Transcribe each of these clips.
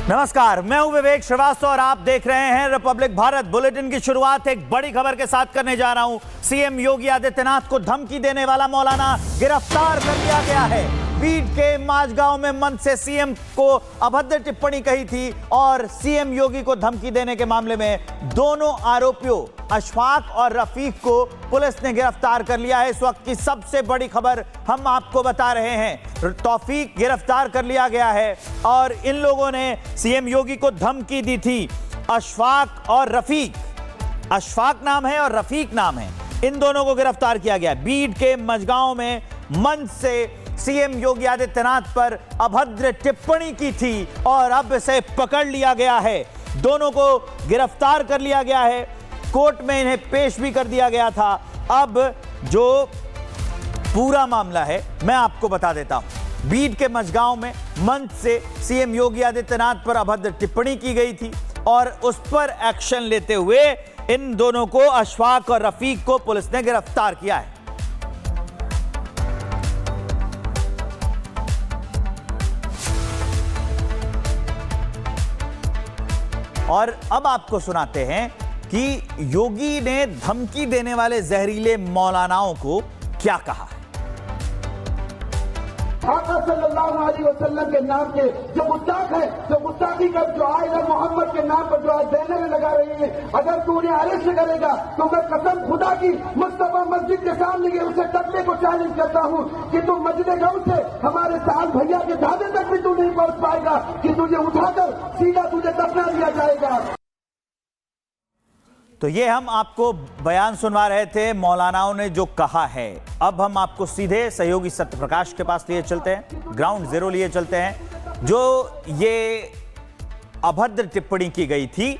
नमस्कार, मैं हूं विवेक श्रीवास्तव और आप देख रहे हैं रिपब्लिक भारत। बुलेटिन की शुरुआत एक बड़ी खबर के साथ करने जा रहा हूं। सीएम योगी आदित्यनाथ को धमकी देने वाला मौलाना गिरफ्तार कर लिया गया है। बीड के माझगांव में मंच से सीएम को अभद्र टिप्पणी कही थी और सीएम योगी को धमकी देने के मामले में दोनों आरोपियों अशफाक और रफीक को पुलिस ने गिरफ्तार कर लिया है। इस वक्त की सबसे बड़ी खबर हम आपको बता रहे हैं। तौफीक गिरफ्तार कर लिया गया है और इन लोगों ने सीएम योगी को धमकी दी थी। अशफाक और रफीक, अशफाक नाम है और रफीक नाम है, इन दोनों को गिरफ्तार किया गया। बीड के मझगांव में मंच से सीएम योगी आदित्यनाथ पर अभद्र टिप्पणी की थी और अब इसे पकड़ लिया गया है। दोनों को गिरफ्तार कर लिया गया है, कोर्ट में इन्हें पेश भी कर दिया गया था। अब जो पूरा मामला है मैं आपको बता देता हूं। बीड के मझगांव में मंच से सीएम योगी आदित्यनाथ पर अभद्र टिप्पणी की गई थी और उस पर एक्शन लेते हुए इन दोनों को, अशफाक और रफीक को, पुलिस ने गिरफ्तार किया है। और अब आपको सुनाते हैं कि योगी ने धमकी देने वाले जहरीले मौलानाओं को क्या कहा है। आका सल्लल्लाहु अलैहि वसल्लम के नाम के जो गुस्ताख है, जो गुस्ताखी का जो आयला मोहम्मद के नाम पर जो आज बैनर लगा रही है, अगर तू उन्हें अरेस्ट करेगा तो मैं कसम खुदा की मुस्तफा मस्जिद के सामने ये उसे तकने को चैलेंज करता हूँ कि तू मस्जिद गांव से हमारे साल भैया के धाबे तक भी तू नहीं पहुंच पाएगा कि तुझे उठाकर सीधा तुझे दफना दिया जाएगा। तो ये हम आपको बयान सुनवा रहे थे मौलानाओं ने जो कहा है। अब हम आपको सीधे सहयोगी सत्यप्रकाश के पास लिए चलते हैं, ग्राउंड जीरो लिए चलते हैं। जो ये अभद्र टिप्पणी की गई थी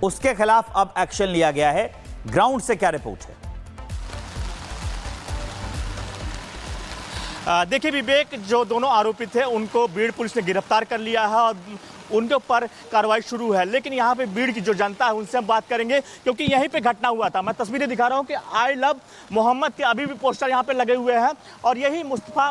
उसके खिलाफ अब एक्शन लिया गया है। ग्राउंड से क्या रिपोर्ट है? देखिए विवेक, जो दोनों आरोपी थे उनको बीड पुलिस ने गिरफ्तार कर लिया है और उनके ऊपर कार्रवाई शुरू है। लेकिन यहाँ पे बीड की जो जनता है उनसे हम बात करेंगे क्योंकि यहीं पे घटना हुआ था। मैं तस्वीरें दिखा रहा हूँ कि आई लव मोहम्मद के अभी भी पोस्टर यहाँ पे लगे हुए हैं और यही मुस्तफा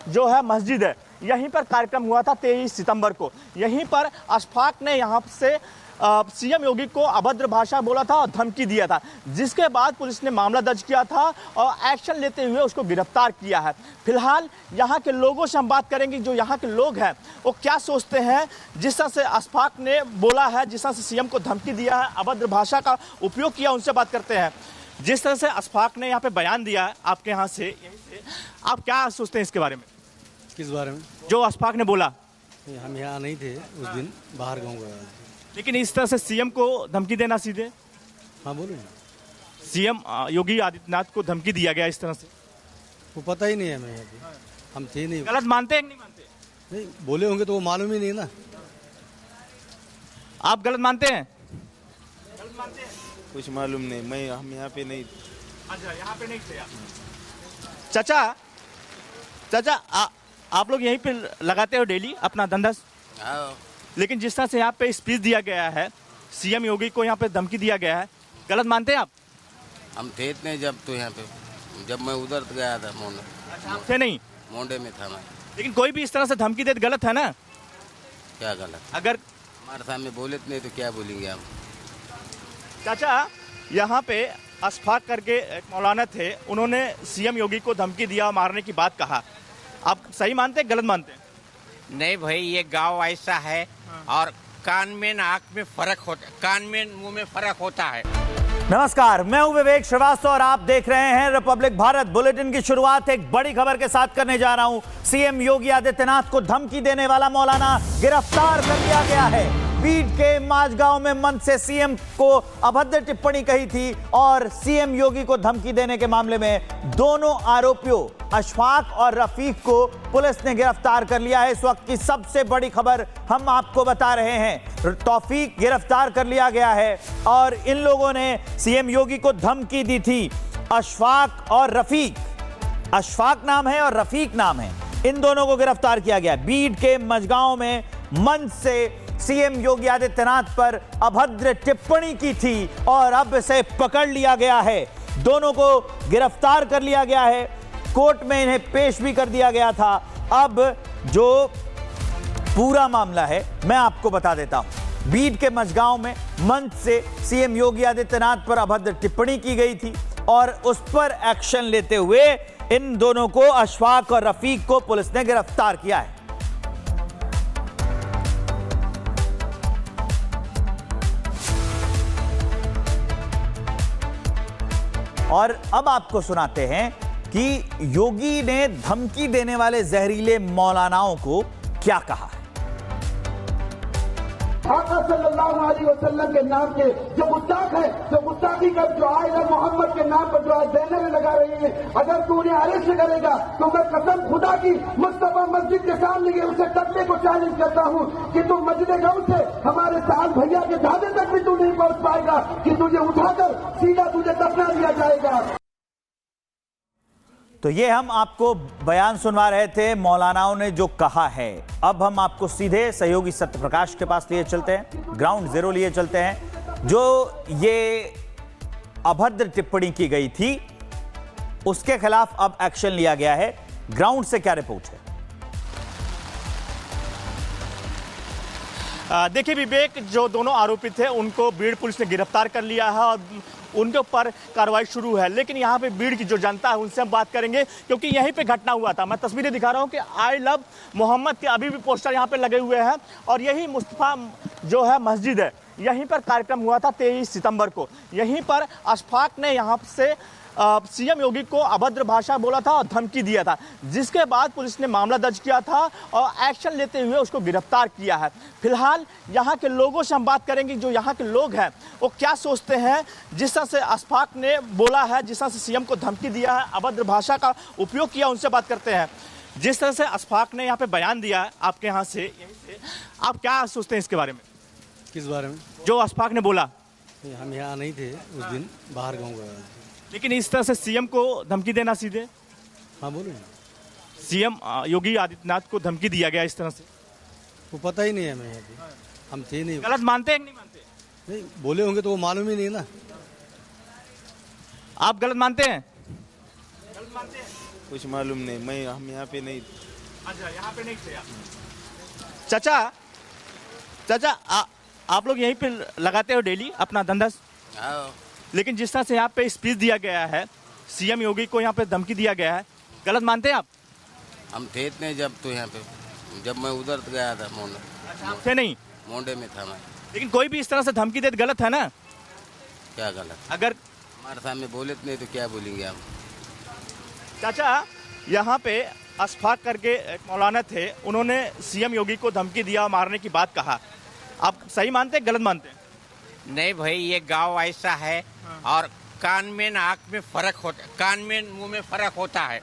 जो है मस्जिद है, यहीं पर कार्यक्रम हुआ था 23 सितंबर को। यहीं पर अशफाक ने यहाँ से सीएम योगी को अभद्र भाषा बोला था और धमकी दिया था, जिसके बाद पुलिस ने मामला दर्ज किया था और एक्शन लेते हुए उसको गिरफ्तार किया है। फिलहाल यहाँ के लोगों से हम बात करेंगे, जो यहाँ के लोग हैं वो क्या सोचते हैं जिस तरह से अशफाक ने बोला है, जिस तरह से सीएम को धमकी दिया है, अभद्र भाषा का उपयोग किया, उनसे बात करते हैं। जिस तरह से अशफाक ने यहाँ पे बयान दिया है आपके यहाँ से, यहीं से आप क्या सोचते हैं इसके बारे में? किस बारे में? जो अशफाक ने बोला। हम यहाँ नहीं थे उस दिन, बाहर गाँव गए, लेकिन इस तरह से सीएम को धमकी देना सीधे। हाँ बोलो। सीएम योगी आदित्यनाथ को धमकी दिया गया इस तरह से, वो पता ही नहीं है, हमें यहाँ पे हम थे नहीं। गलत मानते हैं कि नहीं मानते? नहीं, बोले होंगे तो वो मालूम ही नहीं ना। आप गलत मानते हैं? गलत मानते हैं? कुछ मालूम नहीं, हम यहाँ पे नहीं। अच्छा, यहाँ पे नहीं थे आप। चाचा आप लोग यहीं पे लगाते हो डेली अपना धंधा? लेकिन जिस तरह से यहाँ पे स्पीच दिया गया है, सीएम योगी को यहाँ पे धमकी दिया गया है, गलत मानते हैं आप? हम थे नहीं जब, तो यहाँ पे जब मैं उधर गया था मोंडे। अच्छा, आप थे नहीं? मोंडे में था मैं। लेकिन कोई भी इस तरह से धमकी दे गलत है ना? क्या गलत? अगर हमारे सामने बोले नहीं तो क्या बोलेंगे हम? चाचा, यहाँ पे अशफाक करके एक मौलाना थे, उन्होंने सीएम योगी को धमकी दिया, मारने की बात कहा। आप सही मानते हैं, गलत मानते हैं? नहीं भाई, ये गांव ऐसा है और कान में नाक में फर्क होता, कान में मुंह में फर्क होता है। नमस्कार, मैं हूं विवेक श्रीवास्तव और आप देख रहे हैं रिपब्लिक भारत। बुलेटिन की शुरुआत एक बड़ी खबर के साथ करने जा रहा हूं। सीएम योगी आदित्यनाथ को धमकी देने वाला मौलाना गिरफ्तार कर लिया गया है। बीड के माझगांव में मंच से सीएम को अभद्र टिप्पणी कही थी और सीएम योगी को धमकी देने के मामले में दोनों आरोपियों अशफाक और रफीक को पुलिस ने गिरफ्तार कर लिया है। इस वक्त की सबसे बड़ी खबर हम आपको बता रहे हैं। तौफीक गिरफ्तार कर लिया गया है और इन लोगों ने सीएम योगी को धमकी दी थी। अशफाक और रफीक, अशफाक नाम है और रफीक नाम है, इन दोनों को गिरफ्तार किया गया। बीड के मझगांव में मंच से सीएम योगी आदित्यनाथ पर अभद्र टिप्पणी की थी और अब इसे पकड़ लिया गया है। दोनों को गिरफ्तार कर लिया गया है, कोर्ट में इन्हें पेश भी कर दिया गया था। अब जो पूरा मामला है मैं आपको बता देता हूं। बीड के मझगांव में मंच से सीएम योगी आदित्यनाथ पर अभद्र टिप्पणी की गई थी और उस पर एक्शन लेते हुए इन दोनों को, अशफाक और रफीक को, पुलिस ने गिरफ्तार किया है। और अब आपको सुनाते हैं कि योगी ने धमकी देने वाले जहरीले मौलानाओं को क्या कहा है। आका सल्लल्लाहु अलैहि वसल्लम के नाम के जो गुस्ताख है, जो गुस्ताखी का जो आयला मोहम्मद के नाम पर जो आज बैनर लगा रही है, अगर तू उन्हें अरेस्ट करेगा तो मैं कसम खुदा की मुस्तफा मस्जिद के सामने के उसे टकले को चैलेंज करता हूं कि तू मस्जिद गौ से हमारे साल भैया के दादे तक भी तू नहीं पहुंच पाएगा, कि तुझे उठाकर सीधा तुझे दफना दिया जाएगा। तो ये हम आपको बयान सुनवा रहे थे, मौलानाओं ने जो कहा है। अब हम आपको सीधे सहयोगी सत्यप्रकाश के पास लिए चलते हैं, ग्राउंड जीरो लिए चलते हैं। जो ये अभद्र टिप्पणी की गई थी उसके खिलाफ अब एक्शन लिया गया है। ग्राउंड से क्या रिपोर्ट है? देखिए विवेक, जो दोनों आरोपी थे उनको बीड़ पुलिस ने गिरफ्तार कर लिया है और उनके ऊपर कार्रवाई शुरू है। लेकिन यहाँ पे बीड़ की जो जनता है उनसे हम बात करेंगे, क्योंकि यहीं पे घटना हुआ था। मैं तस्वीरें दिखा रहा हूँ कि आई लव मोहम्मद के अभी भी पोस्टर यहाँ पे लगे हुए हैं और यही मुस्तफा जो है मस्जिद है, यहीं पर कार्यक्रम हुआ था 23 सितंबर को। यहीं पर अशफाक ने यहाँ से सीएम योगी को अभद्र भाषा बोला था और धमकी दिया था, जिसके बाद पुलिस ने मामला दर्ज किया था और एक्शन लेते हुए उसको गिरफ्तार किया है। फिलहाल यहाँ के लोगों से हम बात करेंगे, जो यहाँ के लोग हैं वो क्या सोचते हैं। जिस तरह से अशफाक ने बोला है, जिस तरह से सीएम को धमकी दिया है, अभद्र भाषा का उपयोग किया, उनसे बात करते हैं। जिस तरह से अशफाक ने यहाँ पे बयान दिया है आपके यहाँ से, यहीं से आप क्या सोचते हैं इसके बारे में? किस बारे में? जो अशफाक ने बोला। हम यहाँ नहीं थे उस दिन, बाहर गाँव गया था। लेकिन इस तरह से सीएम को धमकी देना सीधे, हाँ बोलो। सीएम योगी आदित्यनाथ को धमकी दिया गया इस तरह से, वो पता ही नहीं है हमें यहाँ पे, हम थे नहीं। गलत मानते हैं कि नहीं मानते? नहीं, बोले होंगे तो वो मालूम ही नहीं ना। आप गलत मानते हैं? कुछ मालूम नहीं, हम यहाँ पे नहीं। अच्छा, यहाँ पे नहीं थे आप। चाचा आप लोग यहीं पे लगाते हो डेली अपना धंधा, हाँ, लेकिन जिस तरह से यहाँ पे स्पीच दिया गया है, सीएम योगी को यहाँ पे धमकी दिया गया है, गलत मानते हैं आप? हम थे इतने जब तो यहाँ पे, जब मैं उधर गया था मोंडे। अच्छा, आप थे नहीं, मोंडे में था मैं। लेकिन कोई भी इस तरह से धमकी दे तो गलत है ना? क्या गलत? अगर हमारे सामने बोले तो नहीं तो क्या बोलेंगे हम। चाचा, यहाँ पे अशफाक करके एक मौलाना थे, उन्होंने सीएम योगी को धमकी दिया, मारने की बात कहा। आप सही मानते हैं गलत मानते हैं? नहीं भाई, ये गांव ऐसा है और कान में नाक में फर्क होता, कान में मुंह में फर्क होता है।